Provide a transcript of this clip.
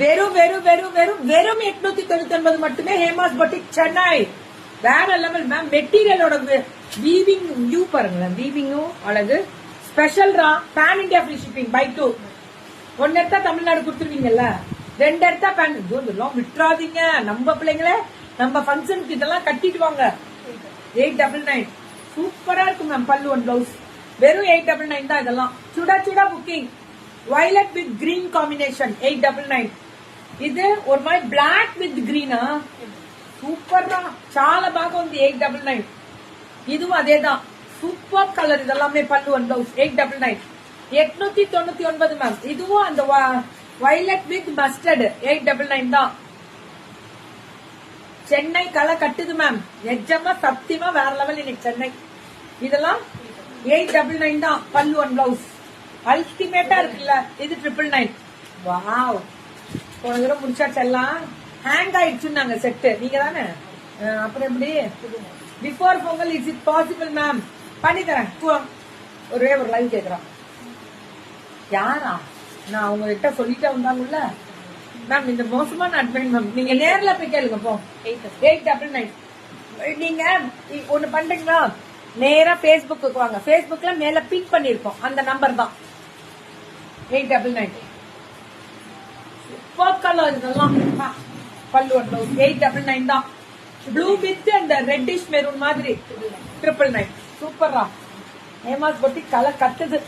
வெறும் வெறும் வெறும் வெறும் வெறும் 899 மட்டுமே. ஹேமாஸ் பொட்டிக் சென்னை. வேற லெவல் மேம். மெட்டீரியலோட வீவிங் வியூ பாருங்களேன். வீவிங்கும் அழகு. ஸ்பெஷல் ரா. Pan India free shipping. Buy 2. ஒன்னு எடுத்தா தமிழ்நாடு கொடுத்துருவீங்கல்ல, 2 எடுத்தா பேன். இதெல்லாம் விட்டுறாதீங்க. நம்ம பிள்ளைங்களே நம்ம ஃபங்க்ஷனுக்கு இதெல்லாம் கட்டிட்டு வாங்க. 899 சூப்பரா இருக்கும் மேம். பல்லு ஒன் பிளவுஸ் வெறும் 899 தான். இதெல்லாம் சுடா சுடா booking. Violet with green combination 899. இது ஒரு மாதிரி பிளாக் வித் கிரீனா சூப்பர் தான். చాలా బాగుంది 899. இதுவும் அதேதான் சூப்பர் கலர். இதெல்லாமே பல்லு ஒன் பிளவுஸ் 899. 899 மேம். இதுவும் அந்த வயலட் வித் மஸ்டர்ட் 899 தான். சென்னை களை கட்டுது மேம். நிஜமா சத்தியமா வேற லெவல் இன்னைக்கு சென்னை. இதெல்லாம் 899 தான். பல்லு ஒன் பிளவுஸ் அல்டிமேட்டா இருக்குல்ல. இது 999. வாவ். போன தடவை முடிச்சாச்செல்லாம் ஹேங் ஆயிடுச்சுன்னாங்க செட்டு. நீங்க தானே அப்புறம் எப்படி before Pongal is it possible ma'am? பண்ணி தரேன். ஒரே ஒரு லைவ் கேக்குறான். யாரா? நான் உங்ககிட்ட சொல்லிட்டே வந்தாங்கல்ல மேம். இந்த மோசமான அட்வைஸ் மேம். நீங்க நேர்ல போய் கேளுங்க. போ 899. நீங்க ஒண்ணு பண்றீங்களா? நேரா பேஸ்புக்கு வாங்க. பேஸ்புக்ல மேல பின் பண்ணிருக்கோம் அந்த நம்பர் தான். 899 கலர். இதெல்லாம் பல்லு ஒன் பிளவுஸ் 899 தான். ப்ளூ வித் அந்த ரெட்டிஷ் மெரூன் மாதிரி 999. சூப்பரா. ஹேமாஸ் பொட்டிக் கலர் கட்டுது.